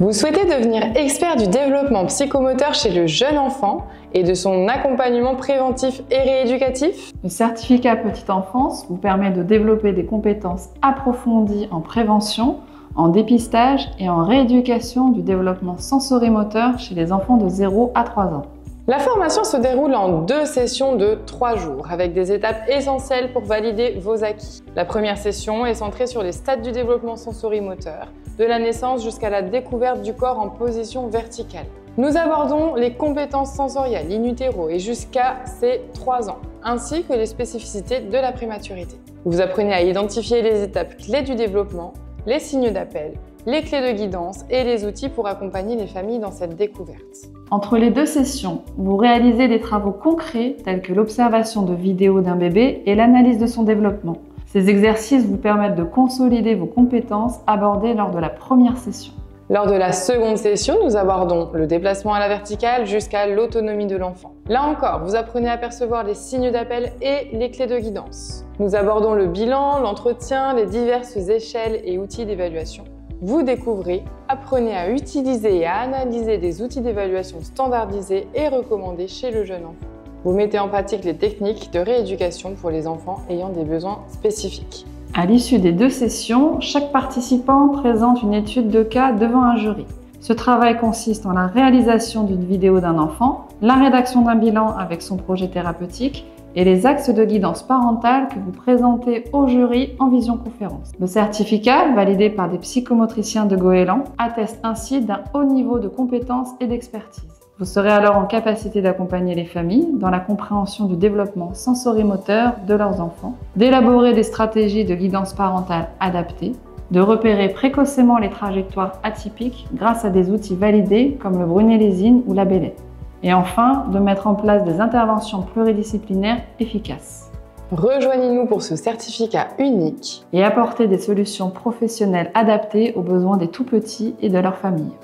Vous souhaitez devenir expert du développement psychomoteur chez le jeune enfant et de son accompagnement préventif et rééducatif? Le certificat Petite Enfance vous permet de développer des compétences approfondies en prévention, en dépistage et en rééducation du développement sensorimoteur chez les enfants de 0 à 3 ans. La formation se déroule en 2 sessions de 3 jours avec des étapes essentielles pour valider vos acquis. La première session est centrée sur les stades du développement sensorimoteur, de la naissance jusqu'à la découverte du corps en position verticale. Nous abordons les compétences sensorielles in utero et jusqu'à ses 3 ans, ainsi que les spécificités de la prématurité. Vous apprenez à identifier les étapes clés du développement, les signes d'appel, les clés de guidance et les outils pour accompagner les familles dans cette découverte. Entre les 2 sessions, vous réalisez des travaux concrets tels que l'observation de vidéos d'un bébé et l'analyse de son développement. Ces exercices vous permettent de consolider vos compétences abordées lors de la première session. Lors de la seconde session, nous abordons le déplacement à la verticale jusqu'à l'autonomie de l'enfant. Là encore, vous apprenez à percevoir les signes d'appel et les clés de guidance. Nous abordons le bilan, l'entretien, les diverses échelles et outils d'évaluation. Vous découvrez, apprenez à utiliser et à analyser des outils d'évaluation standardisés et recommandés chez le jeune enfant. Vous mettez en pratique les techniques de rééducation pour les enfants ayant des besoins spécifiques. À l'issue des 2 sessions, chaque participant présente une étude de cas devant un jury. Ce travail consiste en la réalisation d'une vidéo d'un enfant, la rédaction d'un bilan avec son projet thérapeutique et les axes de guidance parentale que vous présentez au jury en visioconférence. Le certificat, validé par des psychomotriciens de Goéland, atteste ainsi d'un haut niveau de compétences et d'expertise. Vous serez alors en capacité d'accompagner les familles dans la compréhension du développement sensorimoteur de leurs enfants, d'élaborer des stratégies de guidance parentale adaptées, de repérer précocement les trajectoires atypiques grâce à des outils validés comme le brunellésine ou la Bélette. Et enfin, de mettre en place des interventions pluridisciplinaires efficaces. Rejoignez-nous pour ce certificat unique et apporter des solutions professionnelles adaptées aux besoins des tout-petits et de leurs familles.